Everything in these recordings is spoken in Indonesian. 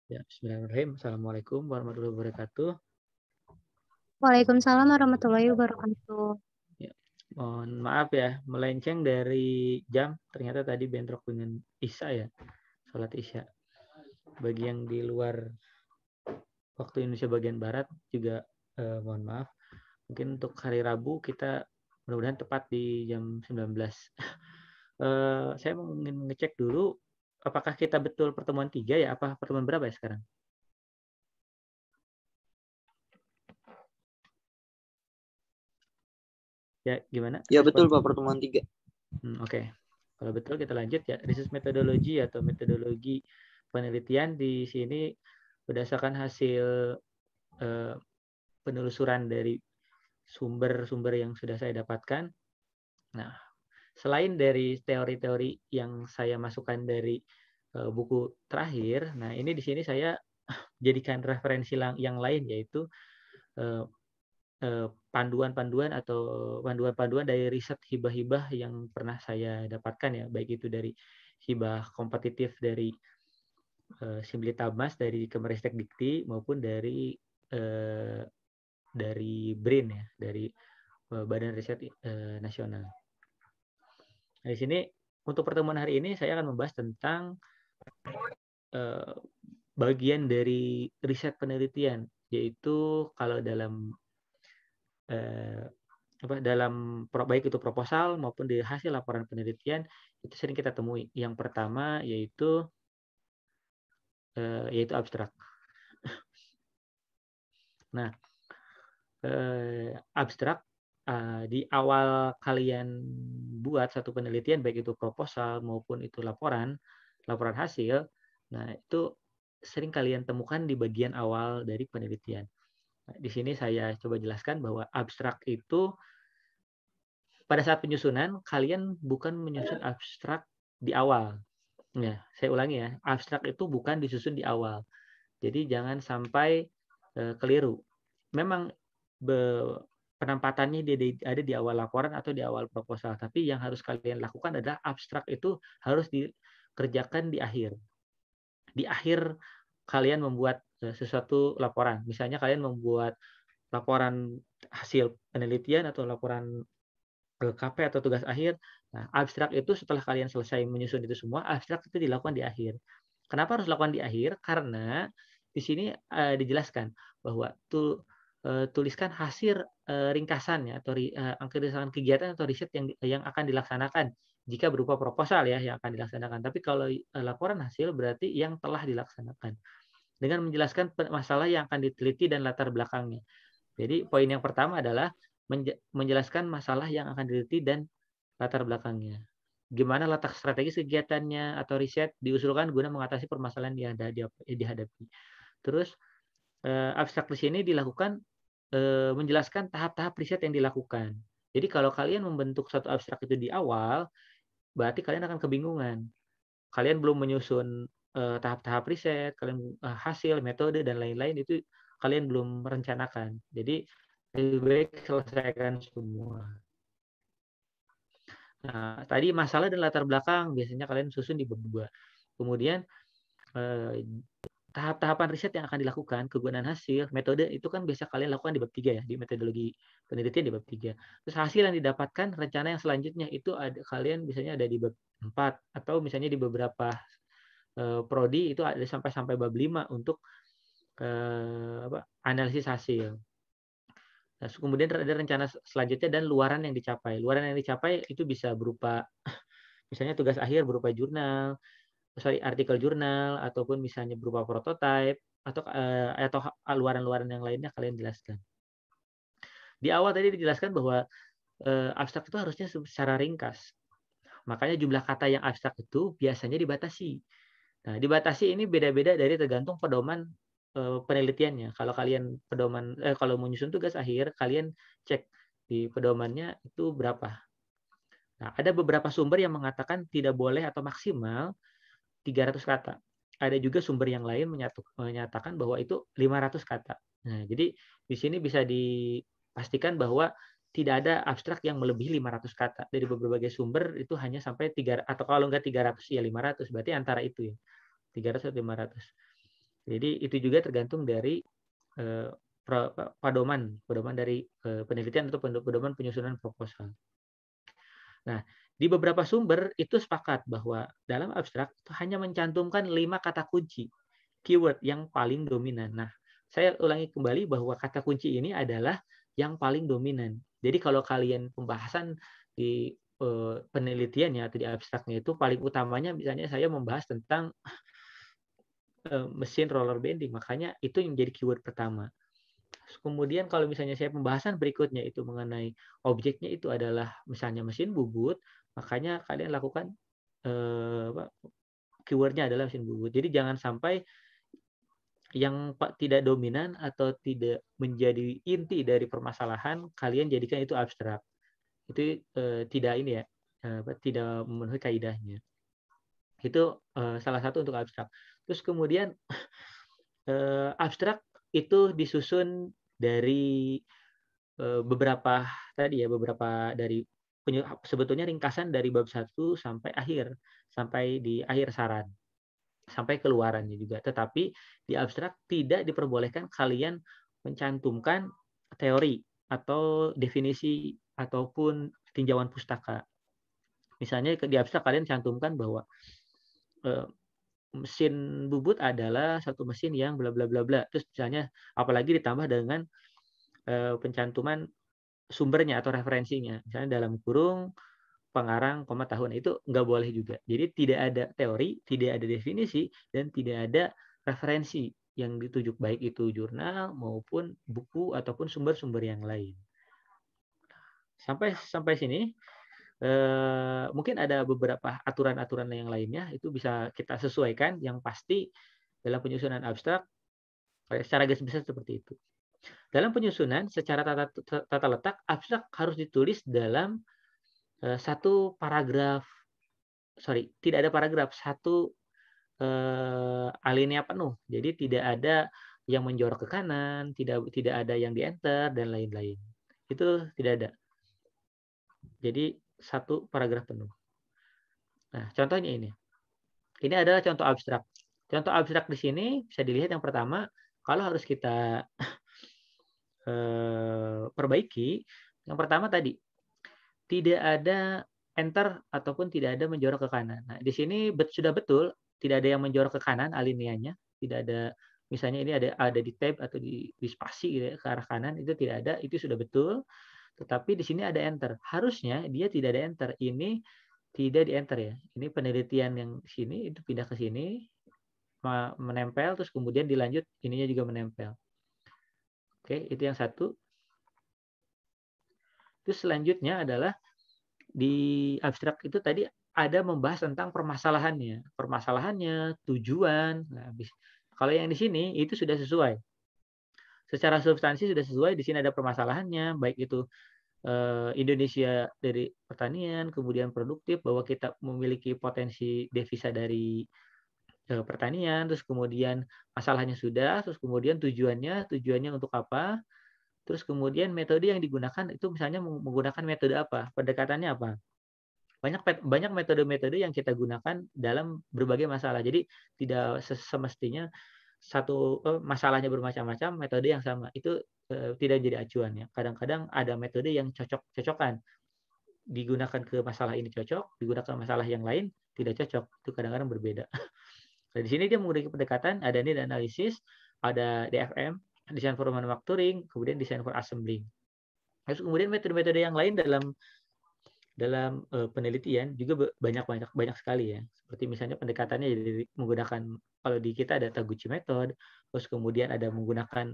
Ya, bismillahirrahmanirrahim. Assalamualaikum warahmatullahi wabarakatuh. Waalaikumsalam warahmatullahi wabarakatuh. Ya, mohon maaf ya, melenceng dari jam. Ternyata tadi bentrok dengan Isya ya, sholat Isya. Bagi yang di luar waktu Indonesia bagian Barat juga mohon maaf. Mungkin untuk hari Rabu kita mudah-mudahan tepat di jam 19. Saya ingin mengecek dulu apakah kita betul pertemuan 3 ya, apa pertemuan berapa ya sekarang? Ya, gimana? Ya Respon? betul Pak, pertemuan 3. Oke. Kalau betul kita lanjut ya. Research metodologi atau metodologi penelitian di sini berdasarkan hasil penelusuran dari sumber-sumber yang sudah saya dapatkan. Nah, selain dari teori-teori yang saya masukkan dari buku terakhir, nah ini di sini saya jadikan referensi yang lain, yaitu panduan-panduan atau panduan-panduan dari riset hibah-hibah yang pernah saya dapatkan ya, baik itu dari hibah kompetitif dari Simplitabmas dari Kemenristek Dikti maupun dari BRIN ya, dari Badan Riset Nasional. Nah, di sini untuk pertemuan hari ini saya akan membahas tentang bagian dari riset penelitian, yaitu kalau dalam baik itu proposal maupun di hasil laporan penelitian itu sering kita temui. Yang pertama yaitu abstrak. Nah, abstrak di awal kalian buat satu penelitian, baik itu proposal maupun itu laporan hasil, nah itu sering kalian temukan di bagian awal dari penelitian. Nah, di sini saya coba jelaskan bahwa abstrak itu pada saat penyusunan kalian bukan menyusun abstrak di awal. Ya, saya ulangi ya, abstrak itu bukan disusun di awal. Jadi jangan sampai keliru. Memang penempatannya ada di awal laporan atau di awal proposal, tapi yang harus kalian lakukan adalah abstrak itu harus dikerjakan di akhir. Di akhir kalian membuat sesuatu laporan. Misalnya kalian membuat laporan hasil penelitian atau laporan KP atau tugas akhir. Nah, abstrak itu setelah kalian selesai menyusun itu semua, abstrak itu dilakukan di akhir. Kenapa harus dilakukan di akhir? Karena di sini dijelaskan bahwa tuliskan hasil ringkasannya atau ringkasan kegiatan atau riset yang akan dilaksanakan jika berupa proposal ya yang akan dilaksanakan. Tapi kalau laporan hasil berarti yang telah dilaksanakan dengan menjelaskan masalah yang akan diteliti dan latar belakangnya. Jadi poin yang pertama adalah menjelaskan masalah yang akan diteliti dan latar belakangnya. Gimana letak strategis kegiatannya atau riset diusulkan guna mengatasi permasalahan yang dihadapi. Terus abstrak di sini dilakukan menjelaskan tahap-tahap riset yang dilakukan. Jadi kalau kalian membentuk satu abstrak itu di awal, berarti kalian akan kebingungan. Kalian belum menyusun tahap-tahap riset, kalian hasil, metode dan lain-lain itu kalian belum merencanakan. Jadi lebih baik selesaikan semua. Nah, tadi masalah dan latar belakang biasanya kalian susun di bab 2. Kemudian tahap-tahapan riset yang akan dilakukan, kegunaan hasil, metode itu kan biasa kalian lakukan di bab 3 ya, di metodologi penelitian di bab 3. Terus hasil yang didapatkan, rencana yang selanjutnya itu kalian biasanya ada di bab 4 atau misalnya di beberapa prodi itu ada sampai bab 5 untuk analisis hasil. Nah, kemudian ada rencana selanjutnya dan luaran yang dicapai. Luaran yang dicapai itu bisa berupa misalnya tugas akhir berupa artikel jurnal ataupun misalnya berupa prototipe atau luaran-luaran yang lainnya kalian jelaskan. Di awal tadi dijelaskan bahwa abstrak itu harusnya secara ringkas. Makanya jumlah kata yang abstrak itu biasanya dibatasi. Nah, dibatasi ini beda-beda dari tergantung pedoman penelitiannya. Kalau kalian kalau menyusun tugas akhir, kalian cek di pedomannya itu berapa. Nah, ada beberapa sumber yang mengatakan tidak boleh atau maksimal 300 kata. Ada juga sumber yang lain menyatakan bahwa itu 500 kata. Nah, jadi di sini bisa dipastikan bahwa tidak ada abstrak yang melebihi 500 kata. Dari berbagai sumber itu hanya sampai 3 atau kalau enggak 300 ya 500. Berarti antara itu ya. 300 atau 500. Jadi itu juga tergantung dari pedoman dari penelitian atau pedoman penyusunan proposal. Nah, di beberapa sumber itu sepakat bahwa dalam abstrak itu hanya mencantumkan 5 kata kunci, keyword yang paling dominan. Nah, saya ulangi kembali bahwa kata kunci ini adalah yang paling dominan. Jadi kalau kalian pembahasan di penelitiannya atau di abstraknya itu paling utamanya misalnya saya membahas tentang mesin roller bending, makanya itu yang menjadi keyword pertama. Kemudian kalau misalnya saya pembahasan berikutnya itu mengenai objeknya itu adalah misalnya mesin bubut, makanya kalian lakukan keywordnya adalah mesin bubut. Jadi jangan sampai yang tidak dominan atau tidak menjadi inti dari permasalahan kalian jadikan itu abstrak. Itu tidak ini ya, tidak memenuhi kaidahnya. Itu salah satu untuk abstrak. Terus kemudian abstrak itu disusun dari beberapa tadi ya, beberapa dari sebetulnya ringkasan dari bab 1 sampai akhir, sampai di akhir saran, sampai keluarannya juga. Tetapi di abstrak tidak diperbolehkan kalian mencantumkan teori atau definisi ataupun tinjauan pustaka. Misalnya di abstrak kalian cantumkan bahwa mesin bubut adalah satu mesin yang bla bla bla bla. Terus misalnya apalagi ditambah dengan pencantuman sumbernya atau referensinya. Misalnya dalam kurung pengarang, tahun itu nggak boleh juga. Jadi tidak ada teori, tidak ada definisi, dan tidak ada referensi yang ditujuk baik itu jurnal maupun buku ataupun sumber-sumber yang lain. Sampai sini mungkin ada beberapa aturan-aturan yang lainnya itu bisa kita sesuaikan. Yang pasti dalam penyusunan abstrak secara garis besar seperti itu. Dalam penyusunan secara tata letak abstrak harus ditulis dalam satu paragraf, tidak ada paragraf, satu alinea penuh. Jadi tidak ada yang menjorok ke kanan, tidak ada yang di-enter dan lain-lain. Itu tidak ada. Jadi satu paragraf penuh. Nah, contohnya ini. Ini adalah contoh abstrak. Contoh abstrak di sini bisa dilihat yang pertama, kalau harus kita perbaiki, yang pertama tadi tidak ada enter ataupun tidak ada menjorok ke kanan. Nah, di sini sudah betul tidak ada yang menjorok ke kanan alineanya, tidak ada misalnya ini ada di tab atau di spasi gitu ya, ke arah kanan itu tidak ada, itu sudah betul. Tetapi di sini ada enter. Harusnya dia tidak ada enter. Ini tidak di enter ya. Ini penelitian yang sini itu pindah ke sini menempel terus kemudian dilanjut ininya juga menempel. Oke, itu yang satu. Terus selanjutnya adalah di abstrak itu tadi ada membahas tentang permasalahannya, tujuan. Nah, kalau yang di sini itu sudah sesuai. Secara substansi sudah sesuai. Di sini ada permasalahannya, baik itu Indonesia dari pertanian, kemudian produktif bahwa kita memiliki potensi devisa dari pertanian, terus kemudian masalahnya sudah, terus kemudian tujuannya untuk apa, terus kemudian metode yang digunakan itu misalnya menggunakan metode apa, pendekatannya apa. Banyak metode-metode yang kita gunakan dalam berbagai masalah. Jadi tidak semestinya satu masalahnya bermacam-macam, metode yang sama. Itu tidak jadi acuan ya. Kadang-kadang ada metode yang cocok-cocokan. Digunakan ke masalah ini cocok, digunakan masalah yang lain tidak cocok. Itu kadang-kadang berbeda. Nah, di sini dia menggunakan pendekatan, ada need analisis, ada DFM, design for manufacturing, kemudian design for assembling. Terus kemudian metode-metode yang lain dalam penelitian juga banyak sekali ya. Seperti misalnya pendekatannya jadi menggunakan kalau di kita ada Taguchi method, terus kemudian ada menggunakan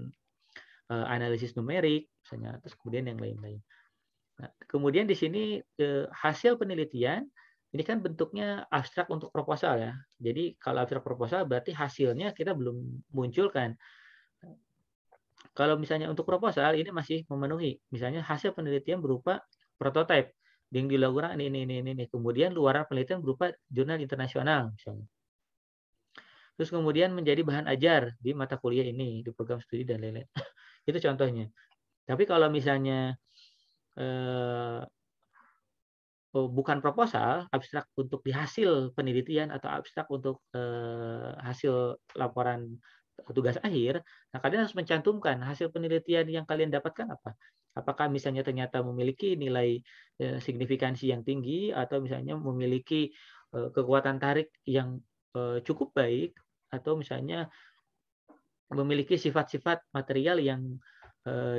analisis numerik, misalnya, terus kemudian yang lain-lain. Nah, kemudian di sini hasil penelitian ini kan bentuknya abstrak untuk proposal ya. Jadi kalau abstrak proposal berarti hasilnya kita belum munculkan. Kalau misalnya untuk proposal ini masih memenuhi. Misalnya hasil penelitian berupa prototipe yang dilakukan ini. Kemudian luaran penelitian berupa jurnal internasional misalnya. Terus kemudian menjadi bahan ajar di mata kuliah ini, di program studi dan lain-lain. Itu contohnya. Tapi kalau misalnya bukan proposal, abstrak untuk di hasil penelitian atau abstrak untuk hasil laporan tugas akhir, nah kalian harus mencantumkan hasil penelitian yang kalian dapatkan apa. Apakah misalnya ternyata memiliki nilai signifikansi yang tinggi, atau misalnya memiliki kekuatan tarik yang cukup baik, atau misalnya memiliki sifat-sifat material yang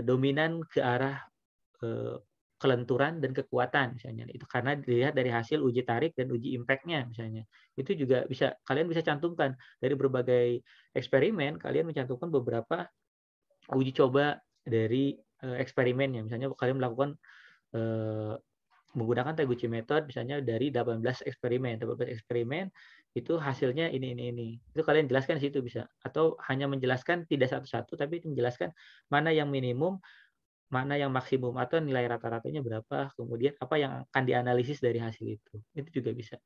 dominan ke arah kelenturan dan kekuatan misalnya. Itu karena dilihat dari hasil uji tarik dan uji impact-nya misalnya. Itu juga kalian bisa cantumkan dari berbagai eksperimen, kalian mencantumkan beberapa uji coba dari eksperimennya. Misalnya kalian melakukan menggunakan Taguchi method misalnya dari 18 eksperimen. 18 eksperimen itu hasilnya ini. Itu kalian jelaskan di situ bisa. Atau hanya menjelaskan tidak satu-satu, tapi menjelaskan mana yang minimum, mana yang maksimum, atau nilai rata-ratanya berapa, kemudian apa yang akan dianalisis dari hasil itu. Itu juga bisa.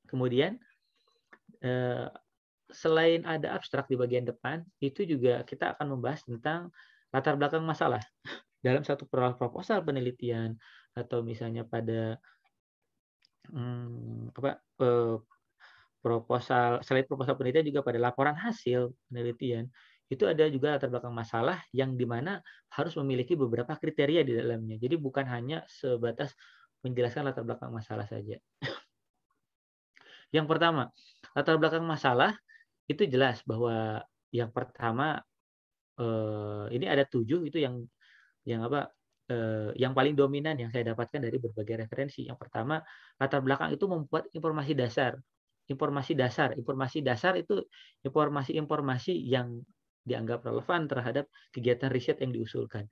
Kemudian selain ada abstrak di bagian depan, itu juga kita akan membahas tentang latar belakang masalah. Dalam satu proposal penelitian, atau misalnya pada selain proposal penelitian juga pada laporan hasil penelitian, itu ada juga latar belakang masalah yang dimana harus memiliki beberapa kriteria di dalamnya. Jadi bukan hanya sebatas menjelaskan latar belakang masalah saja. Yang pertama, latar belakang masalah itu jelas bahwa yang pertama ini ada 7 itu yang paling dominan yang saya dapatkan dari berbagai referensi. Yang pertama, latar belakang itu membuat informasi dasar. Informasi dasar itu informasi-informasi yang dianggap relevan terhadap kegiatan riset yang diusulkan.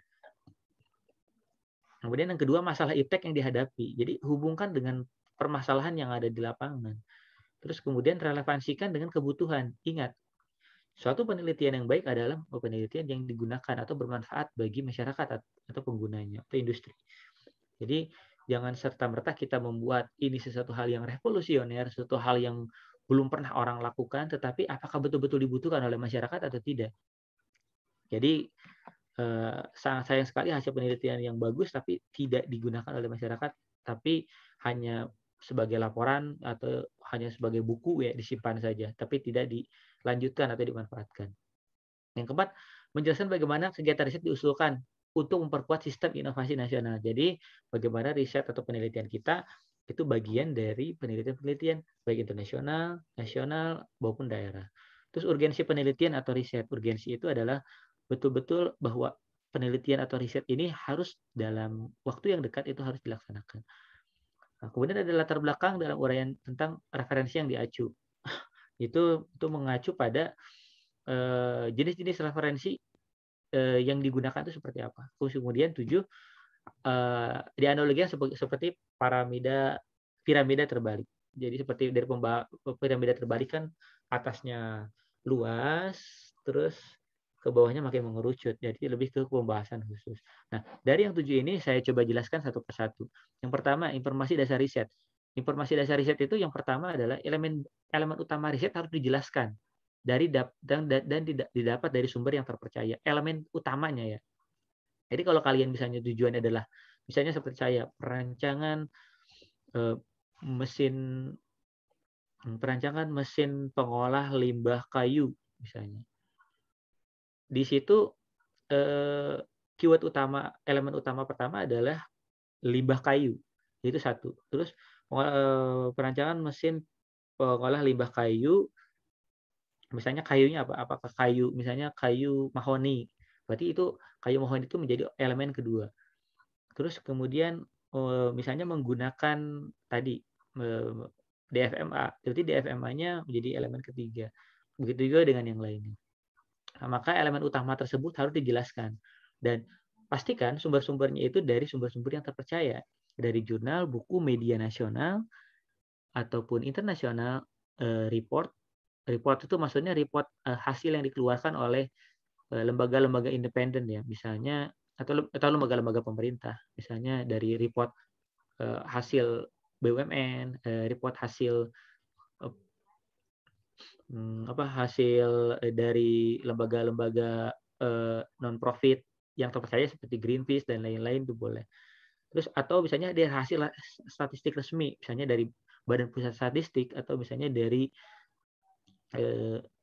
Kemudian yang kedua, masalah iptek yang dihadapi. Jadi hubungkan dengan permasalahan yang ada di lapangan. Terus kemudian relevansikan dengan kebutuhan. Ingat, suatu penelitian yang baik adalah penelitian yang digunakan atau bermanfaat bagi masyarakat atau penggunanya atau industri. Jadi jangan serta-merta kita membuat ini sesuatu hal yang revolusioner, sesuatu hal yang belum pernah orang lakukan, tetapi apakah betul-betul dibutuhkan oleh masyarakat atau tidak. Jadi sangat sayang sekali hasil penelitian yang bagus tapi tidak digunakan oleh masyarakat, tapi hanya sebagai laporan atau hanya sebagai buku ya disimpan saja, tapi tidak dilanjutkan atau dimanfaatkan. Yang keempat, menjelaskan bagaimana kegiatan riset diusulkan untuk memperkuat sistem inovasi nasional. Jadi bagaimana riset atau penelitian kita itu bagian dari penelitian-penelitian baik internasional, nasional maupun daerah. Terus urgensi penelitian atau riset. Urgensi itu adalah betul-betul bahwa penelitian atau riset ini harus dalam waktu yang dekat itu harus dilaksanakan. Nah, kemudian ada latar belakang dalam uraian tentang referensi yang diacu. Itu mengacu pada jenis-jenis referensi yang digunakan itu seperti apa. Kemudian 7, dianalogikan seperti piramida terbalik. Jadi seperti dari piramida terbalik kan atasnya luas, terus ke bawahnya makin mengerucut. Jadi lebih ke pembahasan khusus. Nah, dari yang 7 ini saya coba jelaskan satu persatu. Yang pertama, informasi dasar riset. Informasi dasar riset itu yang pertama adalah elemen utama riset harus dijelaskan dan didapat dari sumber yang terpercaya. Elemen utamanya ya. Jadi kalau kalian misalnya tujuannya adalah misalnya seperti saya perancangan mesin pengolah limbah kayu misalnya. Di situ keyword utama, elemen utama pertama adalah limbah kayu. Itu satu. Terus perancangan mesin pengolah limbah kayu, misalnya kayunya apa? Apakah kayu misalnya kayu mahoni. Berarti itu kayu mahoni itu menjadi elemen kedua. Terus kemudian misalnya menggunakan tadi DFMA, berarti DFMA-nya menjadi elemen ketiga. Begitu juga dengan yang lainnya. Nah, maka elemen utama tersebut harus dijelaskan dan pastikan sumber-sumbernya itu dari sumber-sumber yang terpercaya, dari jurnal, buku, media nasional ataupun internasional. Report itu maksudnya report hasil yang dikeluarkan oleh lembaga-lembaga independen ya, misalnya atau lembaga-lembaga pemerintah, misalnya dari report hasil BUMN, report hasil hasil dari lembaga-lembaga non-profit yang terpercaya seperti Greenpeace dan lain-lain itu boleh. Terus atau misalnya dari hasil statistik resmi, misalnya dari Badan Pusat Statistik atau misalnya dari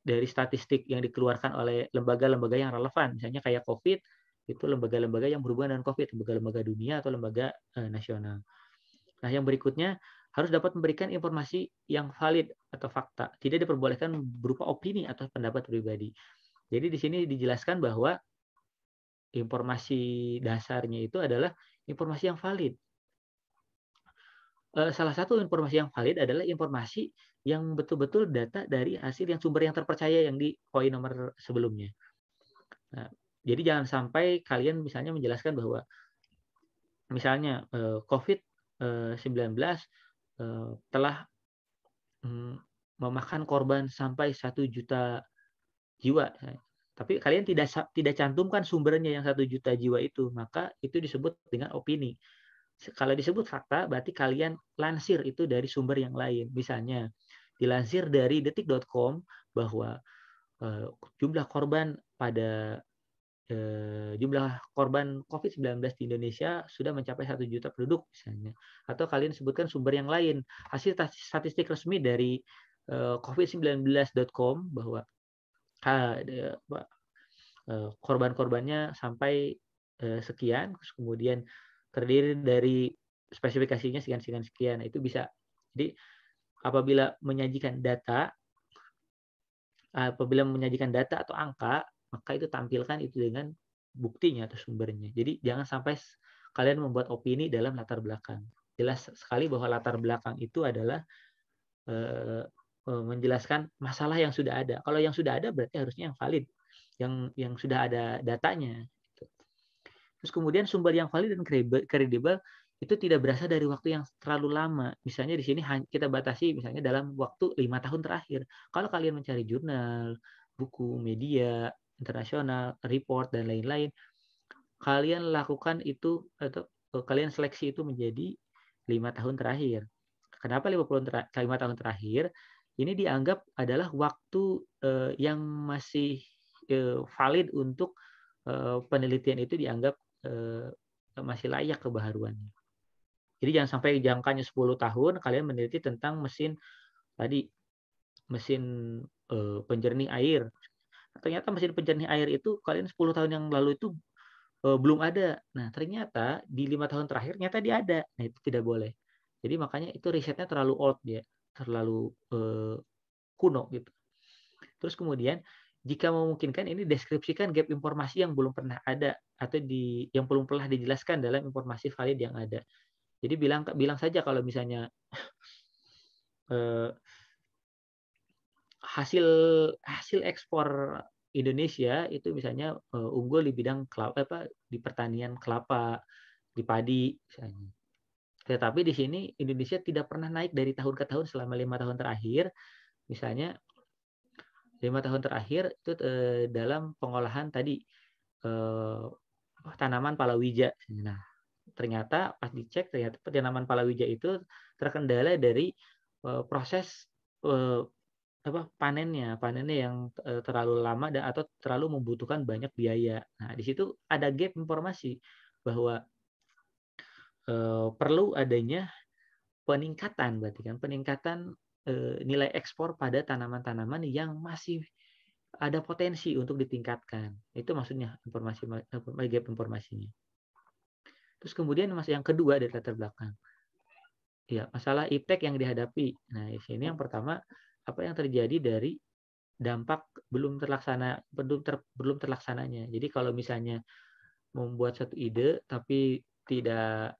dari statistik yang dikeluarkan oleh lembaga-lembaga yang relevan, misalnya kayak COVID, itu lembaga-lembaga yang berhubungan dengan COVID, lembaga-lembaga dunia atau lembaga nasional. Nah, yang berikutnya harus dapat memberikan informasi yang valid atau fakta, tidak diperbolehkan berupa opini atau pendapat pribadi. Jadi di sini dijelaskan bahwa informasi dasarnya itu adalah informasi yang valid. Salah satu informasi yang valid adalah informasi yang betul-betul data dari hasil yang sumber yang terpercaya yang di poin nomor sebelumnya. Nah, jadi jangan sampai kalian misalnya menjelaskan bahwa misalnya COVID-19 telah memakan korban sampai 1 juta jiwa. Tapi kalian tidak cantumkan sumbernya yang 1 juta jiwa itu, maka itu disebut dengan opini. Kalau disebut fakta, berarti kalian lansir itu dari sumber yang lain. Misalnya, dilansir dari detik.com bahwa jumlah korban COVID-19 di Indonesia sudah mencapai 1 juta penduduk misalnya. Atau kalian sebutkan sumber yang lain. Hasil statistik resmi dari covid19.com bahwa korban-korbannya sampai sekian, terus kemudian terdiri dari spesifikasinya sekian. Itu bisa. Jadi apabila menyajikan data atau angka, maka itu tampilkan itu dengan buktinya atau sumbernya. Jadi jangan sampai kalian membuat opini dalam latar belakang. Jelas sekali bahwa latar belakang itu adalah menjelaskan masalah yang sudah ada. Kalau yang sudah ada berarti harusnya yang valid, yang sudah ada datanya. Terus kemudian sumber yang valid dan kredibel itu tidak berasal dari waktu yang terlalu lama. Misalnya di sini kita batasi misalnya dalam waktu 5 tahun terakhir. Kalau kalian mencari jurnal, buku, media, internasional, report, dan lain-lain, kalian lakukan itu atau kalian seleksi itu menjadi 5 tahun terakhir. Kenapa 5 tahun terakhir? Ini dianggap adalah waktu yang masih valid untuk penelitian itu dianggap masih layak kebaharuannya. Jadi jangan sampai jangkanya 10 tahun kalian meneliti tentang mesin penjernih air. Ternyata mesin penjernih air itu kalian 10 tahun yang lalu itu belum ada. Nah, ternyata di 5 tahun terakhir nyata dia ada. Nah, itu tidak boleh. Jadi makanya itu risetnya terlalu old ya, terlalu kuno gitu. Terus kemudian jika memungkinkan ini deskripsikan gap informasi yang belum pernah ada atau yang belum pernah dijelaskan dalam informasi valid yang ada. Jadi bilang saja kalau misalnya hasil ekspor Indonesia itu misalnya unggul di bidang di pertanian kelapa, di padi misalnya. Tetapi di sini Indonesia tidak pernah naik dari tahun ke tahun selama 5 tahun terakhir. Misalnya 5 tahun terakhir itu dalam pengolahan tadi tanaman palawija. Nah, ternyata pas dicek ternyata tanaman palawija itu terkendala dari proses panennya yang terlalu lama atau terlalu membutuhkan banyak biaya. Nah, di situ ada gap informasi bahwa perlu adanya peningkatan nilai ekspor pada tanaman-tanaman yang masih ada potensi untuk ditingkatkan. Itu maksudnya gap informasinya. Terus kemudian yang kedua dari latar belakang. Ya, masalah iptek yang dihadapi. Nah, di sini yang pertama apa yang terjadi dari dampak belum terlaksananya. Jadi kalau misalnya membuat satu ide tapi tidak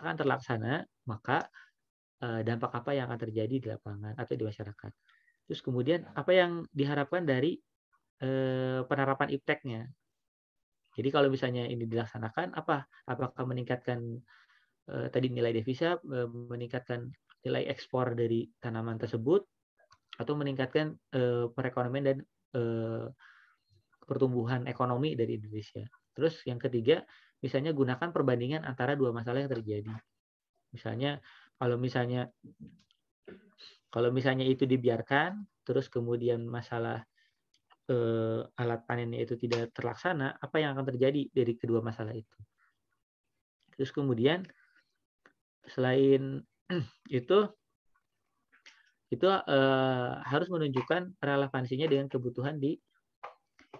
akan terlaksana, maka dampak apa yang akan terjadi di lapangan atau di masyarakat. Terus kemudian apa yang diharapkan dari penerapan ipteknya. Jadi kalau misalnya ini dilaksanakan, apakah meningkatkan tadi nilai devisa, meningkatkan nilai ekspor dari tanaman tersebut, atau meningkatkan perekonomian dan pertumbuhan ekonomi dari Indonesia. Terus yang ketiga, misalnya gunakan perbandingan antara dua masalah yang terjadi. Misalnya kalau misalnya itu dibiarkan, terus kemudian masalah alat panennya itu tidak terlaksana, apa yang akan terjadi dari kedua masalah itu? Terus kemudian selain itu itu harus menunjukkan relevansinya dengan kebutuhan di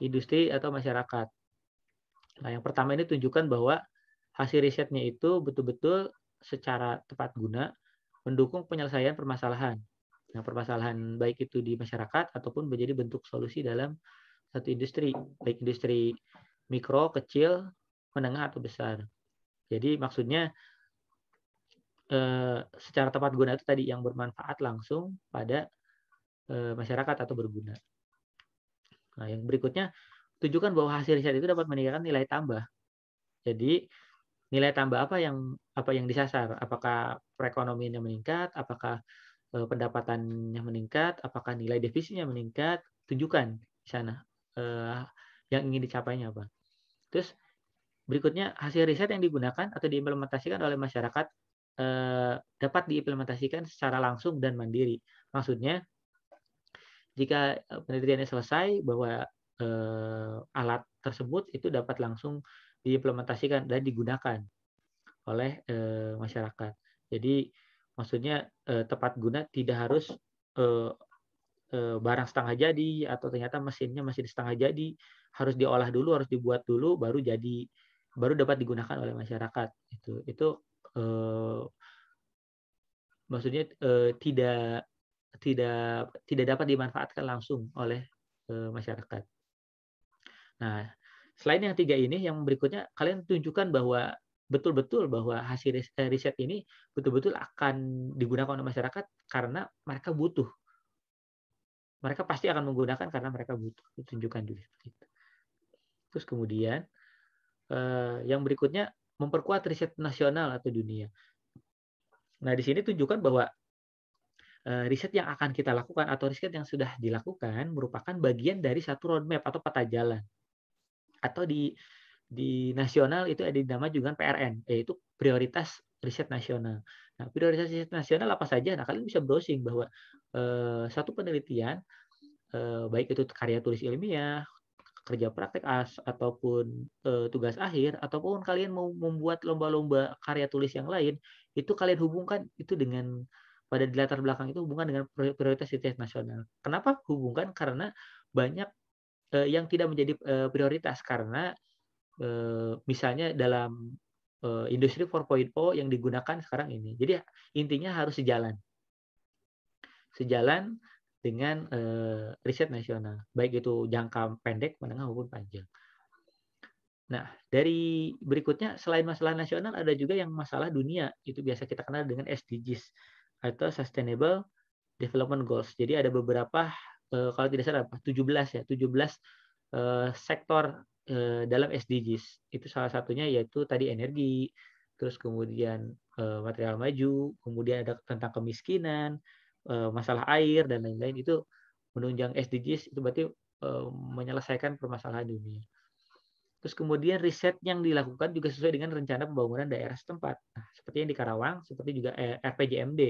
industri atau masyarakat. Nah, yang pertama ini tunjukkan bahwa hasil risetnya itu betul-betul secara tepat guna mendukung penyelesaian permasalahan. Nah, permasalahan baik itu di masyarakat ataupun menjadi bentuk solusi dalam satu industri, baik industri mikro, kecil, menengah atau besar. Jadi maksudnya secara tepat guna itu tadi yang bermanfaat langsung pada masyarakat atau berguna. Nah, yang berikutnya tunjukkan bahwa hasil riset itu dapat meningkatkan nilai tambah. Jadi nilai tambah apa yang disasar? Apakah perekonomiannya meningkat? Apakah pendapatannya meningkat? Apakah nilai defisitnya meningkat? Tunjukkan di sana yang ingin dicapainya apa. Terus berikutnya hasil riset yang digunakan atau diimplementasikan oleh masyarakat dapat diimplementasikan secara langsung dan mandiri. Maksudnya jika penelitiannya selesai bahwa alat tersebut itu dapat langsung diimplementasikan dan digunakan oleh masyarakat. Jadi maksudnya tepat guna tidak harus barang setengah jadi atau ternyata mesinnya masih setengah jadi, harus diolah dulu, harus dibuat dulu baru jadi, baru dapat digunakan oleh masyarakat. Itu maksudnya tidak tidak dapat dimanfaatkan langsung oleh masyarakat. Nah, selain yang 3 ini, yang berikutnya kalian tunjukkan bahwa betul-betul bahwa hasil riset ini betul-betul akan digunakan oleh masyarakat karena mereka butuh. Mereka pasti akan menggunakan karena mereka butuh. Tunjukkan juga seperti itu. Terus kemudian yang berikutnya memperkuat riset nasional atau dunia. Nah, di sini tunjukkan bahwa riset yang akan kita lakukan atau riset yang sudah dilakukan merupakan bagian dari satu roadmap atau peta jalan. Atau di nasional itu ada nama juga PRN, yaitu prioritas riset nasional. Nah, prioritas riset nasional apa saja? Nah, kalian bisa browsing bahwa satu penelitian, baik itu karya tulis ilmiah, kerja praktek ataupun tugas akhir, ataupun kalian mau membuat lomba-lomba karya tulis yang lain, itu kalian hubungkan itu dengan pada di latar belakang itu hubungan dengan prioritas riset nasional. Kenapa hubungkan? Karena banyak yang tidak menjadi prioritas karena misalnya dalam industri 4.0 yang digunakan sekarang ini. Jadi intinya harus sejalan dengan riset nasional, baik itu jangka pendek, menengah maupun panjang. Nah, dari berikutnya selain masalah nasional ada juga yang masalah dunia, itu biasa kita kenal dengan SDGs atau Sustainable Development Goals. Jadi ada beberapa kalau tidak salah 17 ya, 17 sektor dalam SDGs. Itu salah satunya yaitu tadi energi, terus kemudian material maju, kemudian ada tentang kemiskinan, masalah air dan lain-lain. Itu menunjang SDGs, itu berarti menyelesaikan permasalahan dunia. Terus kemudian riset yang dilakukan juga sesuai dengan rencana pembangunan daerah setempat. Nah, seperti yang di Karawang, seperti juga RPJMD,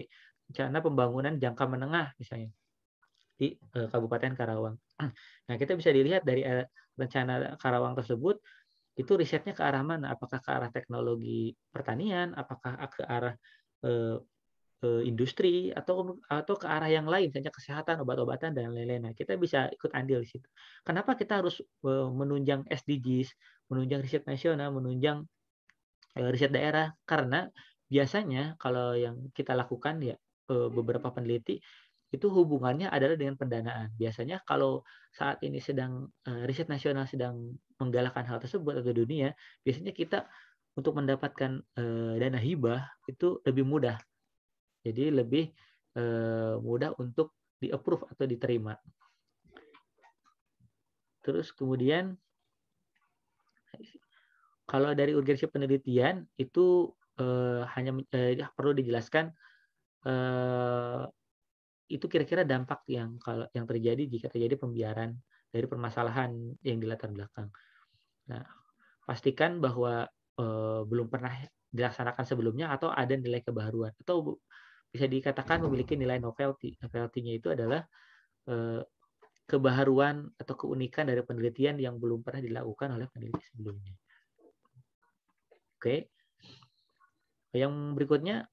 rencana pembangunan jangka menengah misalnya di Kabupaten Karawang. Nah, kita bisa dilihat dari rencana Karawang tersebut, itu risetnya ke arah mana? Apakah ke arah teknologi pertanian, apakah ke arah industri, atau ke arah yang lain, misalnya kesehatan, obat-obatan, dan lain-lain. Nah, kita bisa ikut andil di situ. Kenapa kita harus menunjang SDGs, menunjang riset nasional, menunjang riset daerah? Karena biasanya kalau yang kita lakukan ya beberapa peneliti itu hubungannya adalah dengan pendanaan. Biasanya kalau saat ini sedang riset nasional sedang menggalakkan hal tersebut atau dunia, biasanya kita untuk mendapatkan dana hibah itu lebih mudah. Jadi lebih mudah untuk di-approve atau diterima. Terus kemudian kalau dari urgensi penelitian itu hanya perlu dijelaskan itu kira-kira dampak yang terjadi jika terjadi pembiaran dari permasalahan yang di latar belakang. Nah, pastikan bahwa belum pernah dilaksanakan sebelumnya atau ada nilai kebaruan atau bisa dikatakan memiliki nilai novelty. Novelty-nya itu adalah kebaharuan atau keunikan dari penelitian yang belum pernah dilakukan oleh peneliti sebelumnya. Oke. Yang berikutnya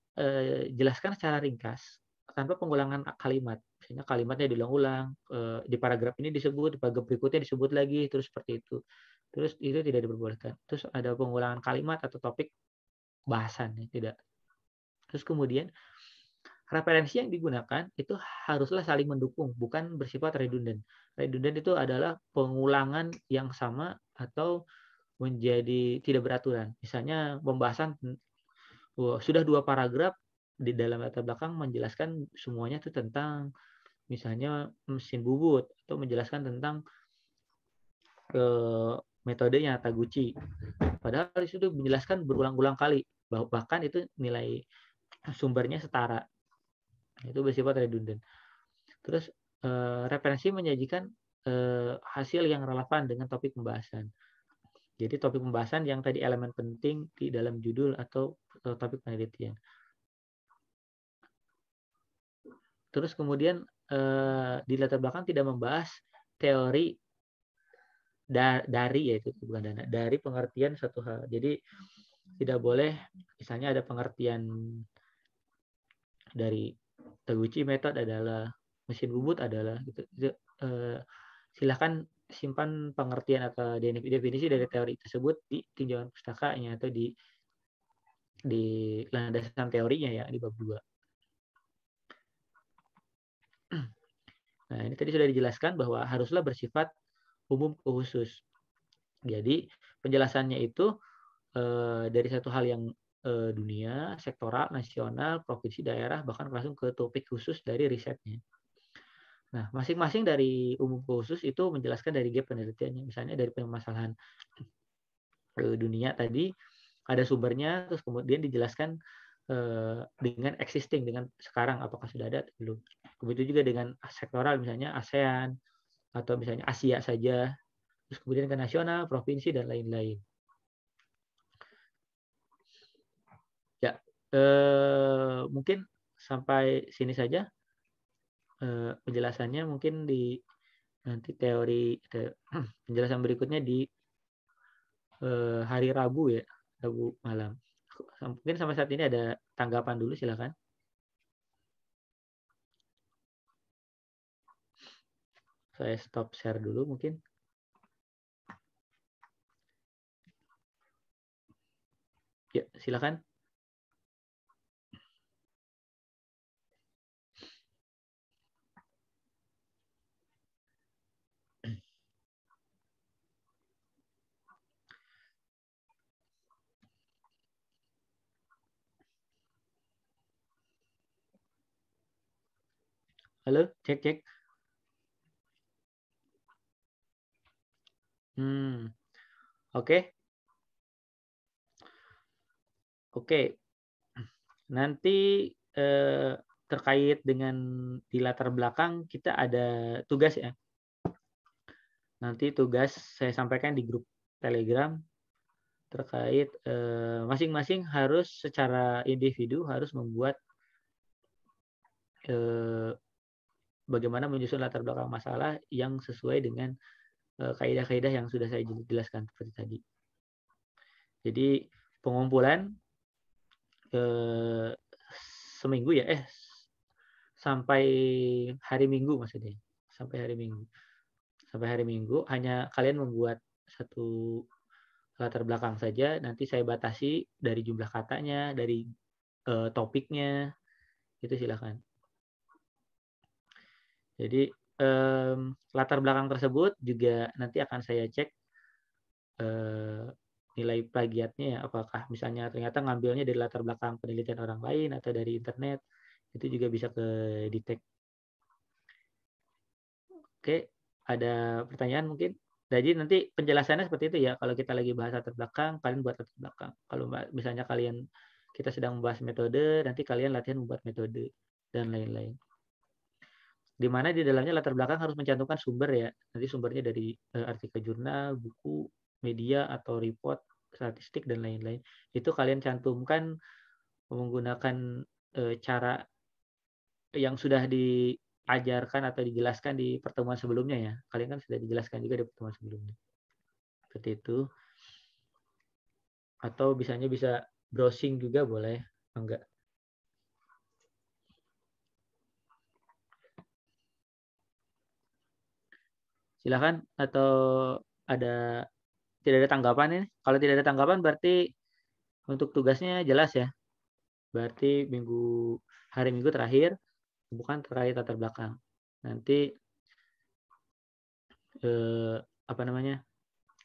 jelaskan secara ringkas tanpa pengulangan kalimat. Misalnya kalimatnya diulang-ulang, di paragraf ini disebut, di paragraf berikutnya disebut lagi, terus seperti itu. Terus itu tidak diperbolehkan. Terus ada pengulangan kalimat atau topik bahasan, ya, tidak. Terus kemudian referensi yang digunakan itu haruslah saling mendukung, bukan bersifat redundant. Redundant itu adalah pengulangan yang sama atau menjadi tidak beraturan. Misalnya pembahasan sudah 2 paragraf di dalam latar belakang menjelaskan semuanya itu tentang misalnya mesin bubut atau menjelaskan tentang metodenya Taguchi. Padahal itu menjelaskan berulang-ulang kali, bahkan itu nilai sumbernya setara. Itu bersifat redundant. Terus referensi menyajikan hasil yang relevan dengan topik pembahasan. Jadi topik pembahasan yang tadi elemen penting di dalam judul atau topik penelitian. Terus kemudian di latar belakang tidak membahas teori dari, yaitu bukan dana, dari pengertian satu hal. Jadi tidak boleh misalnya ada pengertian dari Taguchi method adalah mesin bubut adalah gitu. Silakan simpan pengertian atau definisi dari teori tersebut di tinjauan pustakanya atau di landasan teorinya ya di bab 2. Nah, ini tadi sudah dijelaskan bahwa haruslah bersifat umum ke khusus. Jadi penjelasannya itu dari satu hal yang dunia, sektoral, nasional, provinsi, daerah, bahkan langsung ke topik khusus dari risetnya. Nah, masing-masing dari umum ke khusus itu menjelaskan dari gap penelitiannya. Misalnya dari permasalahan dunia tadi ada sumbernya, terus kemudian dijelaskan dengan existing, dengan sekarang apakah sudah ada atau belum. Begitu juga dengan sektoral, misalnya ASEAN atau misalnya Asia saja, terus kemudian ke nasional, provinsi dan lain-lain. Ya, mungkin sampai sini saja penjelasannya. Mungkin di nanti penjelasan berikutnya di hari Rabu ya, Rabu malam. Mungkin sampai saat ini ada tanggapan dulu, silakan. Saya stop share dulu mungkin. Ya, silakan. Halo, cek cek. Oke. Oke. Nanti terkait dengan di latar belakang kita ada tugas ya. Nanti tugas saya sampaikan di grup Telegram terkait masing-masing harus secara individu harus membuat bagaimana menyusun latar belakang masalah yang sesuai dengan kaidah-kaidah yang sudah saya jelaskan seperti tadi. Jadi pengumpulan seminggu ya, sampai hari Minggu maksudnya. Sampai hari Minggu hanya kalian membuat satu latar belakang saja. Nanti saya batasi dari jumlah katanya, dari topiknya, itu silakan. Jadi latar belakang tersebut juga nanti akan saya cek nilai plagiatnya ya, apakah misalnya ternyata ngambilnya dari latar belakang penelitian orang lain atau dari internet, itu juga bisa ke detect. Oke, ada pertanyaan mungkin? Jadi nanti penjelasannya seperti itu ya. Kalau kita lagi bahas latar belakang, kalian buat latar belakang. Kalau misalnya kita sedang membahas metode, nanti kalian latihan membuat metode dan lain-lain. Di mana di dalamnya latar belakang harus mencantumkan sumber ya. Nanti sumbernya dari artikel jurnal, buku, media atau report, statistik dan lain-lain. Itu kalian cantumkan menggunakan cara yang sudah diajarkan atau dijelaskan di pertemuan sebelumnya ya. Kalian kan sudah dijelaskan juga di pertemuan sebelumnya. Seperti itu. Atau bisa browsing juga boleh, enggak. Silakan, atau ada tidak ada tanggapan ini? Kalau tidak ada tanggapan berarti untuk tugasnya jelas ya. Berarti hari Minggu terakhir bukan terkait latar belakang. Nanti apa namanya?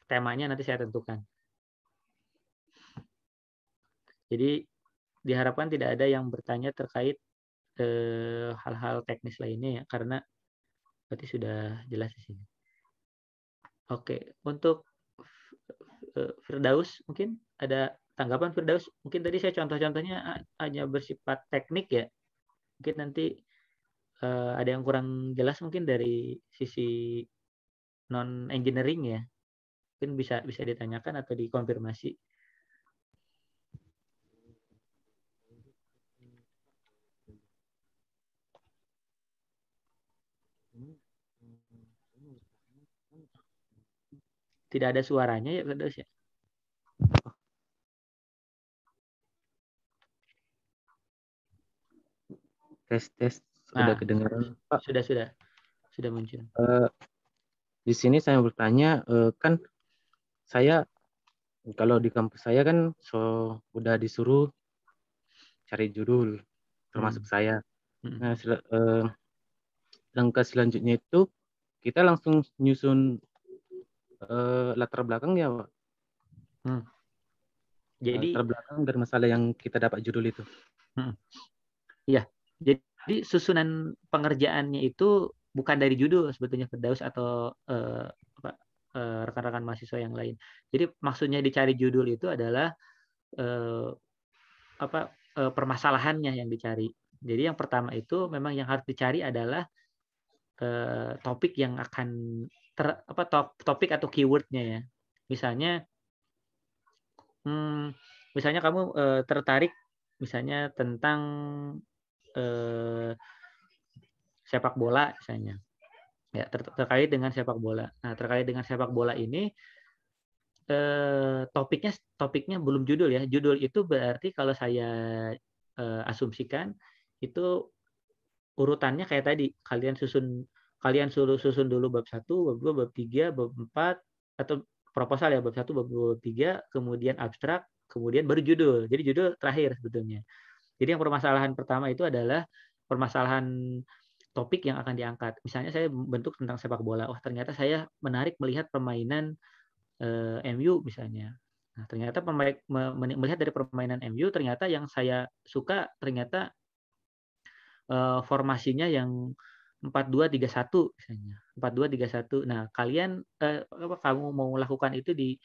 Temanya nanti saya tentukan. Jadi diharapkan tidak ada yang bertanya terkait hal-hal teknis lainnya ya, karena berarti sudah jelas di sini. Oke, untuk Firdaus mungkin ada tanggapan Firdaus? Mungkin tadi saya contoh-contohnya hanya bersifat teknik ya. Mungkin nanti ada yang kurang jelas mungkin dari sisi non engineering ya. Mungkin bisa ditanyakan atau dikonfirmasi. Tidak ada suaranya ya Firdaus ya? Tes sudah Nah, kedengaran Pak. Sudah muncul. Di sini saya bertanya, kan saya kalau di kampus saya kan udah disuruh cari judul, termasuk saya. Nah, langkah selanjutnya itu kita langsung nyusun latar belakang ya, Pak. Jadi latar belakang dari masalah yang kita dapat judul itu. Iya. Jadi susunan pengerjaannya itu bukan dari judul sebetulnya Firdaus atau rekan-rekan mahasiswa yang lain. Jadi maksudnya dicari judul itu adalah permasalahannya yang dicari. Jadi yang pertama itu memang yang harus dicari adalah topik yang akan topik atau keywordnya ya. Misalnya kamu tertarik misalnya tentang sepak bola misalnya. Ya, terkait dengan sepak bola. Nah, terkait dengan sepak bola ini topiknya belum judul ya. Judul itu berarti kalau saya asumsikan itu urutannya kayak tadi. Kalian susun dulu bab 1, bab 2, bab 3, bab 4 atau proposal ya, bab 1, bab 2, bab 3, kemudian abstrak, kemudian baru judul. Jadi judul terakhir sebetulnya. Jadi yang permasalahan pertama itu adalah permasalahan topik yang akan diangkat. Misalnya saya bentuk tentang sepak bola. Wah, ternyata saya menarik melihat permainan MU misalnya. Nah, ternyata melihat dari permainan MU ternyata yang saya suka ternyata formasinya yang 4-2-3-1 misalnya. 4-2-3-1. Nah, kamu mau melakukan itu di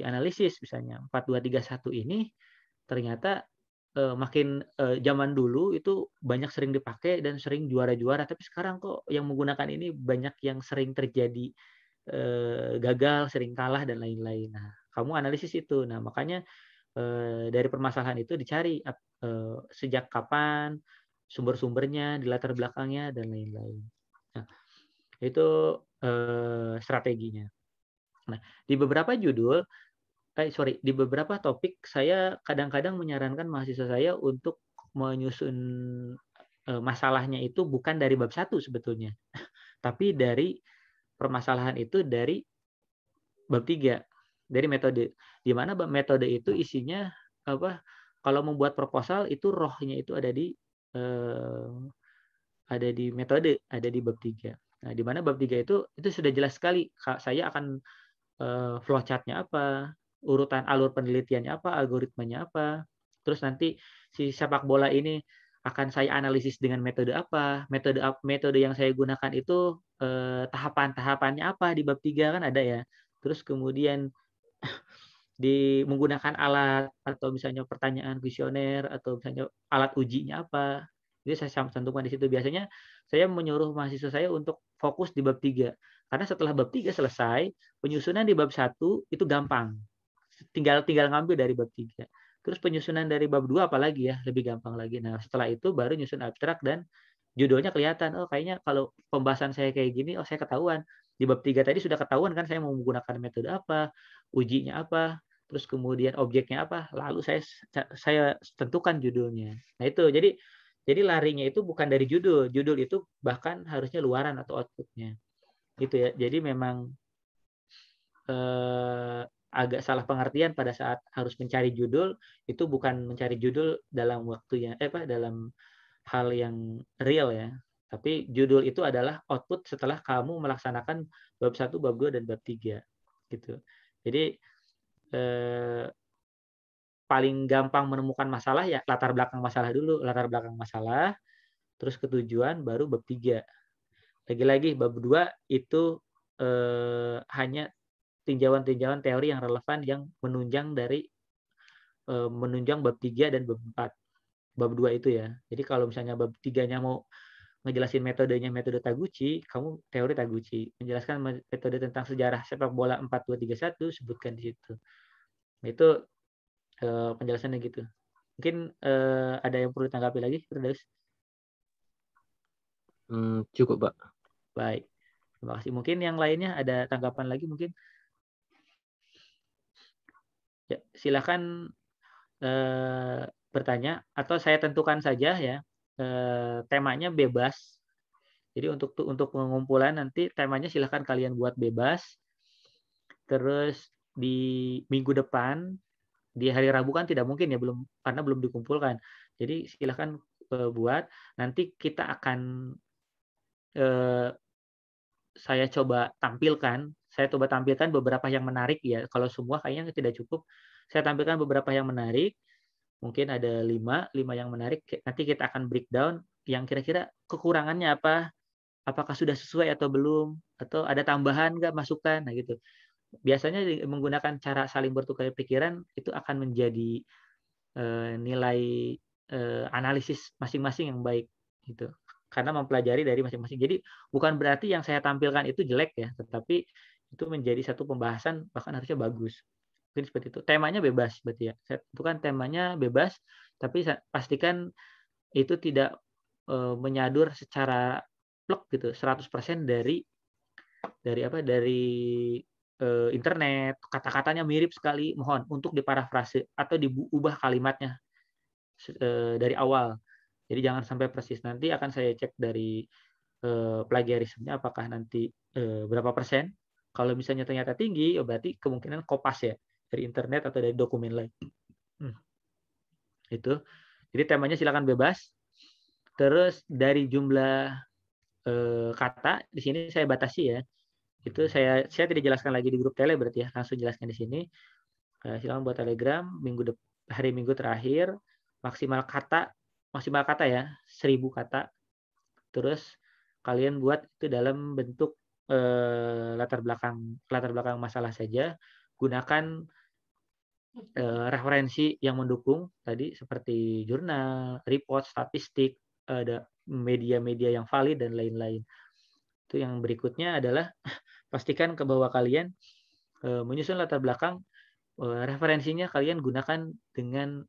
analisis misalnya. 4-2-3-1 ini ternyata makin zaman dulu itu banyak sering dipakai dan sering juara-juara, tapi sekarang kok yang menggunakan ini banyak yang sering terjadi gagal, sering kalah dan lain-lain. Nah, kamu analisis itu. Nah, makanya dari permasalahan itu dicari sejak kapan, sumber-sumbernya, di latar belakangnya dan lain-lain. Nah, itu strateginya. Nah, di beberapa di beberapa topik saya kadang-kadang menyarankan mahasiswa saya untuk menyusun masalahnya itu bukan dari bab 1 sebetulnya, tapi dari permasalahan itu dari bab 3, dari metode. Di mana metode itu isinya kalau membuat proposal itu rohnya itu ada di metode, ada di bab 3. Nah, di mana bab 3 itu sudah jelas sekali saya akan flowchart-nya apa, urutan alur penelitiannya apa, algoritmanya apa. Terus nanti si sepak bola ini akan saya analisis dengan metode apa, metode yang saya gunakan itu tahapan-tahapannya apa di bab 3 kan ada ya. Terus kemudian menggunakan alat atau misalnya pertanyaan kuesioner atau misalnya alat ujinya apa. Jadi saya cantumkan di situ. Biasanya saya menyuruh mahasiswa saya untuk fokus di bab 3. Karena setelah bab 3 selesai, penyusunan di bab 1 itu gampang. Tinggal ngambil dari bab 3. Terus penyusunan dari bab 2 apalagi ya, lebih gampang lagi. Nah, setelah itu baru nyusun abstrak dan judulnya kelihatan. Oh, kayaknya kalau pembahasan saya kayak gini, oh saya ketahuan. Di bab 3 tadi sudah ketahuan kan saya mau menggunakan metode apa, ujinya apa, terus kemudian objeknya apa, lalu saya tentukan judulnya. Nah, itu. Jadi larinya itu bukan dari judul. Judul itu bahkan harusnya luaran atau outputnya. Gitu ya. Jadi memang agak salah pengertian pada saat harus mencari judul, itu bukan mencari judul dalam waktunya dalam hal yang real ya. Tapi judul itu adalah output setelah kamu melaksanakan bab 1, bab 2 dan bab 3 gitu. Jadi paling gampang menemukan masalah ya latar belakang masalah dulu, latar belakang masalah, terus ketujuan, baru bab 3. Lagi-lagi bab 2 itu hanya tinjauan-tinjauan teori yang relevan yang menunjang bab 3 dan bab 4. Bab 2 itu ya. Jadi kalau misalnya bab 3-nya mau ngejelasin metodenya metode Taguchi, kamu teori Taguchi. Menjelaskan metode tentang sejarah sepak bola 4-2-3-1, sebutkan di situ. Itu penjelasannya gitu. Mungkin ada yang perlu ditanggapi lagi, Firdaus? Cukup, Pak. Baik. Terima kasih. Mungkin yang lainnya ada tanggapan lagi mungkin? Ya, silakan bertanya atau saya tentukan saja ya. Temanya bebas. Jadi untuk pengumpulan nanti temanya silakan kalian buat bebas. Terus di minggu depan, di hari Rabu kan tidak mungkin ya, karena belum dikumpulkan. Jadi silakan buat. Nanti kita akan saya coba tampilkan beberapa yang menarik ya. Kalau semua kayaknya tidak cukup. Saya tampilkan beberapa yang menarik. Mungkin ada 5 yang menarik. Nanti kita akan breakdown yang kira-kira kekurangannya apa, apakah sudah sesuai atau belum, atau ada tambahan nggak, masukan, nah gitu. Biasanya menggunakan cara saling bertukar pikiran itu akan menjadi nilai analisis masing-masing yang baik gitu. Karena mempelajari dari masing-masing. Jadi bukan berarti yang saya tampilkan itu jelek ya, tetapi itu menjadi satu pembahasan bahkan harusnya bagus. Mungkin seperti itu. Temanya bebas berarti ya. Saya tentukan temanya bebas, tapi pastikan itu tidak menyadur secara plek gitu 100% dari internet, kata-katanya mirip sekali, mohon untuk diparafrase atau diubah kalimatnya dari awal. Jadi jangan sampai persis. Nanti akan saya cek dari plagiarismenya apakah nanti berapa persen. Kalau misalnya ternyata tinggi, berarti kemungkinan kopas ya dari internet atau dari dokumen lain. Itu. Jadi temanya silakan bebas. Terus dari jumlah kata di sini saya batasi ya. Itu saya tidak jelaskan lagi di grup tele berarti ya, langsung jelaskan di sini. Silakan buat Telegram hari Minggu terakhir maksimal kata ya 1000 kata. Terus kalian buat itu dalam bentuk latar belakang masalah saja. Gunakan referensi yang mendukung tadi seperti jurnal, report, statistik, ada media-media yang valid dan lain-lain. Itu yang berikutnya adalah pastikan ke bawah kalian menyusun latar belakang referensinya kalian gunakan dengan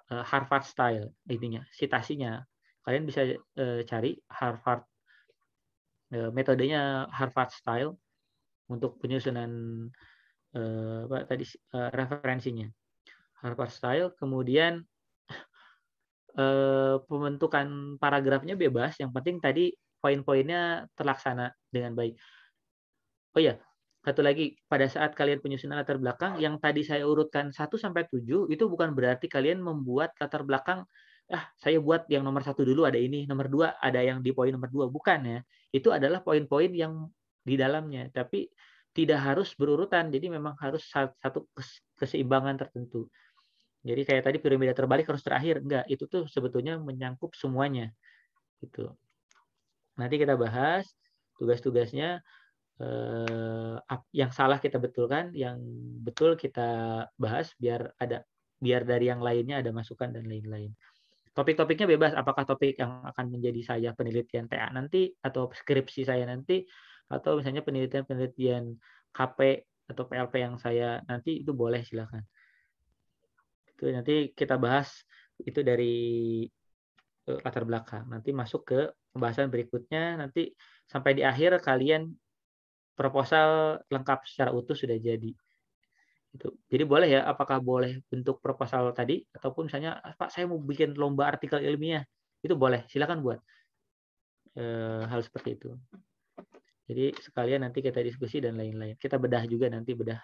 Harvard style, intinya citasinya. Kalian bisa cari Harvard metodenya Harvard style untuk penyusunan referensinya. Harvard style, kemudian pembentukan paragrafnya bebas, yang penting tadi poin-poinnya terlaksana dengan baik. Oh iya, satu lagi, pada saat kalian penyusunan latar belakang, yang tadi saya urutkan 1-7, itu bukan berarti kalian membuat latar belakang, saya buat yang nomor 1 dulu ada ini, nomor 2 ada yang di poin nomor 2. Bukan ya. Itu adalah poin-poin yang di dalamnya. Tapi tidak harus berurutan, jadi memang harus satu keseimbangan tertentu. Jadi kayak tadi piramida terbalik harus terakhir. Enggak, itu tuh sebetulnya menyangkup semuanya. Gitu. Nanti kita bahas tugas-tugasnya. Yang salah kita betulkan, yang betul kita bahas biar dari yang lainnya ada masukan dan lain-lain. Topik-topiknya bebas, apakah topik yang akan menjadi saya penelitian TA nanti atau skripsi saya nanti, atau misalnya penelitian KP atau PLP yang saya nanti, itu boleh, silakan. Itu nanti kita bahas itu dari latar belakang. Nanti masuk ke pembahasan berikutnya, nanti sampai di akhir kalian proposal lengkap secara utuh sudah jadi. Gitu. Jadi boleh ya, apakah boleh bentuk proposal tadi, ataupun misalnya, Pak saya mau bikin lomba artikel ilmiah, itu boleh, silakan buat hal seperti itu. Jadi sekalian nanti kita diskusi dan lain-lain. Kita bedah juga nanti bedah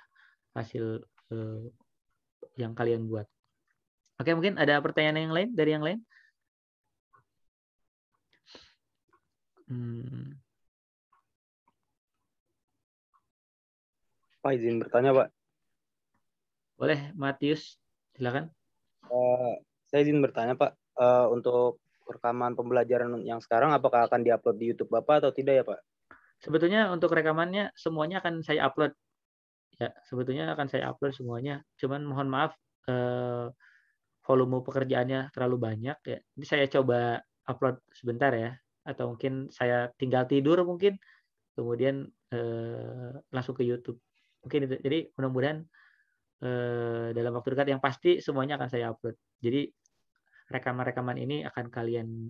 hasil yang kalian buat. Oke, mungkin ada pertanyaan yang lain dari yang lain? Pak, izin bertanya, Pak. Boleh, Matius, silakan. Saya izin bertanya, Pak. Untuk rekaman pembelajaran yang sekarang, apakah akan diupload di YouTube Bapak atau tidak ya, Pak? Sebetulnya untuk rekamannya semuanya akan saya upload. Ya, sebetulnya akan saya upload semuanya. Cuman mohon maaf, volume pekerjaannya terlalu banyak ya. Jadi saya coba upload sebentar ya. Atau mungkin saya tinggal tidur mungkin, kemudian langsung ke YouTube. Mungkin itu. Jadi mudah-mudahan dalam waktu dekat yang pasti semuanya akan saya upload. Jadi rekaman-rekaman ini akan kalian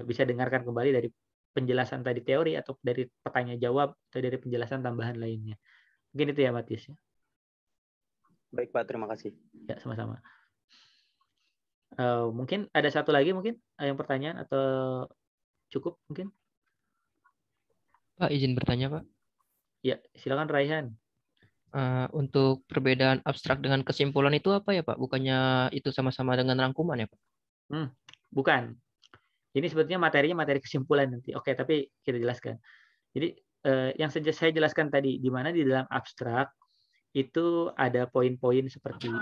bisa dengarkan kembali dari penjelasan tadi teori atau dari pertanyaan jawab atau dari penjelasan tambahan lainnya. Mungkin itu ya Matius. Baik Pak, terima kasih. Ya, sama-sama. Mungkin ada satu lagi mungkin yang pertanyaan atau cukup mungkin? Pak, izin bertanya Pak. Ya, silakan Raihan. Untuk perbedaan abstrak dengan kesimpulan itu apa ya Pak? Bukannya itu sama-sama dengan rangkuman ya Pak? Bukan. Ini sebetulnya materinya materi kesimpulan nanti. Oke, tapi kita jelaskan. Jadi yang saya jelaskan tadi, di mana di dalam abstrak itu ada poin-poin seperti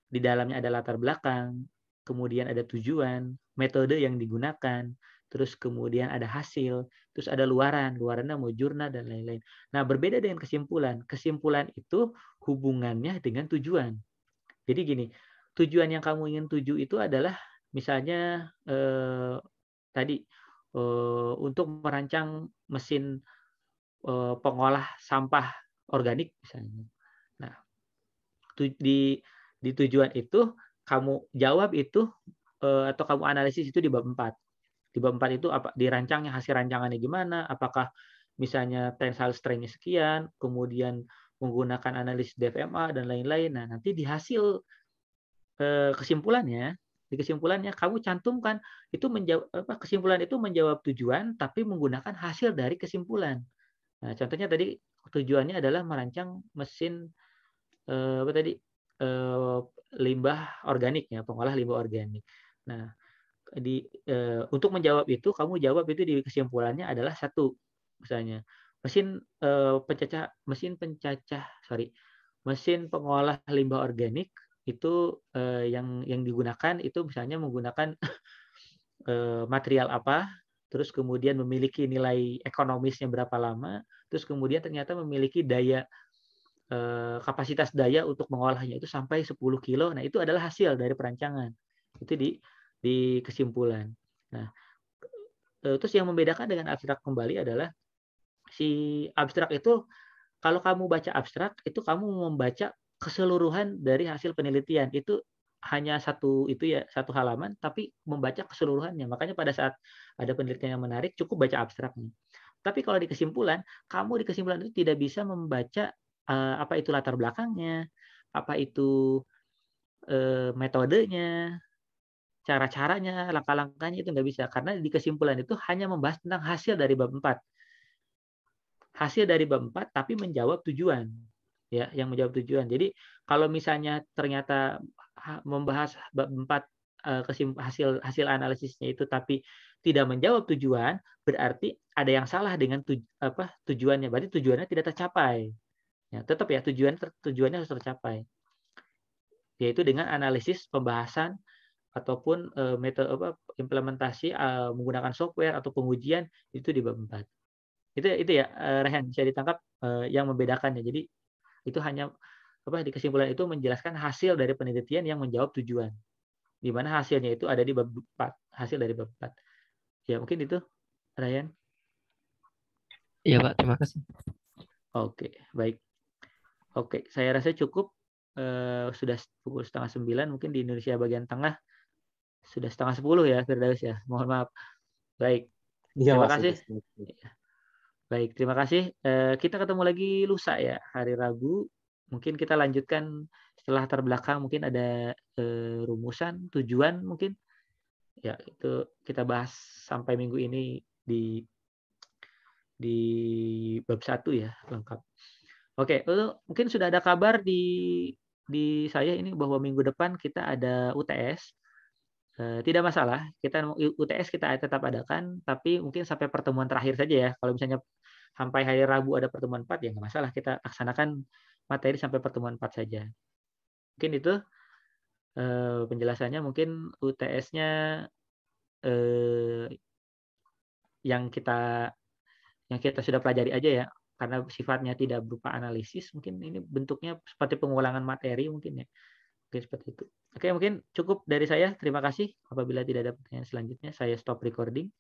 di dalamnya ada latar belakang, kemudian ada tujuan, metode yang digunakan, terus kemudian ada hasil, terus ada luarannya mau jurnal dan lain-lain. Nah, berbeda dengan kesimpulan. Kesimpulan itu hubungannya dengan tujuan. Jadi gini, tujuan yang kamu ingin tuju itu adalah misalnya tadi untuk merancang mesin pengolah sampah organik misalnya. Nah, di tujuan itu kamu jawab itu atau kamu analisis itu di bab 4. Di bab 4 itu apa dirancangnya, hasil rancangannya gimana, apakah misalnya tensile strain-nya sekian, kemudian menggunakan analisis DFMA dan lain-lain. Nah, nanti di hasil kesimpulannya kamu cantumkan itu kesimpulan itu menjawab tujuan tapi menggunakan hasil dari kesimpulan. Nah, contohnya tadi tujuannya adalah merancang mesin limbah organik ya, pengolah limbah organik. Nah, untuk menjawab itu kamu jawab itu di kesimpulannya adalah satu, misalnya mesin pengolah limbah organik itu yang digunakan itu misalnya menggunakan material apa, terus kemudian memiliki nilai ekonomisnya berapa lama, terus kemudian ternyata memiliki daya kapasitas daya untuk mengolahnya itu sampai 10 kilo. Nah, itu adalah hasil dari perancangan. Itu di kesimpulan. Nah, terus yang membedakan dengan abstrak kembali adalah si abstrak itu kalau kamu baca abstrak itu kamu membaca keseluruhan dari hasil penelitian. Itu hanya satu halaman tapi membaca keseluruhannya. Makanya pada saat ada penelitian yang menarik cukup baca abstraknya. Tapi kalau di kesimpulan, kamu di kesimpulan itu tidak bisa membaca apa itu latar belakangnya, apa itu metodenya, cara-caranya, langkah-langkahnya itu nggak bisa. Karena di kesimpulan itu hanya membahas tentang hasil dari bab 4. Hasil dari bab 4 tapi menjawab tujuan. Ya, yang menjawab tujuan. Jadi kalau misalnya ternyata membahas bab 4 hasil analisisnya itu tapi tidak menjawab tujuan, berarti ada yang salah dengan tujuannya. Berarti tujuannya tidak tercapai. Ya, tetap ya tujuannya harus tercapai. Yaitu dengan analisis pembahasan ataupun metode implementasi menggunakan software atau pengujian itu di bab 4. Itu ya Rehan bisa ditangkap yang membedakannya. Jadi itu hanya di kesimpulan itu menjelaskan hasil dari penelitian yang menjawab tujuan. Di mana hasilnya itu ada di bab 4, hasil dari bab 4. Ya, mungkin itu Ryan. Iya, Pak, terima kasih. Oke, baik. Oke, saya rasa cukup. Sudah pukul 8:30, mungkin di Indonesia bagian tengah sudah 9:30 ya, Firdaus ya. Mohon maaf. Baik. Iya, Terima Mas, kasih. sudah. Baik, terima kasih. Kita ketemu lagi lusa ya, hari Rabu. Mungkin kita lanjutkan setelah latar belakang, mungkin ada rumusan, tujuan mungkin. Ya, itu kita bahas sampai minggu ini di di bab 1 ya, lengkap. Oke, mungkin sudah ada kabar di saya ini bahwa minggu depan kita ada UTS. Tidak masalah, UTS kita tetap adakan, tapi mungkin sampai pertemuan terakhir saja ya. Kalau misalnya sampai hari Rabu ada pertemuan 4 ya nggak masalah, kita laksanakan materi sampai pertemuan 4 saja. Mungkin itu penjelasannya. Mungkin UTS-nya yang kita sudah pelajari aja ya, karena sifatnya tidak berupa analisis, mungkin ini bentuknya seperti pengulangan materi mungkin ya. Oke, seperti itu. Oke, mungkin cukup dari saya. Terima kasih. Apabila tidak ada pertanyaan selanjutnya, saya stop recording.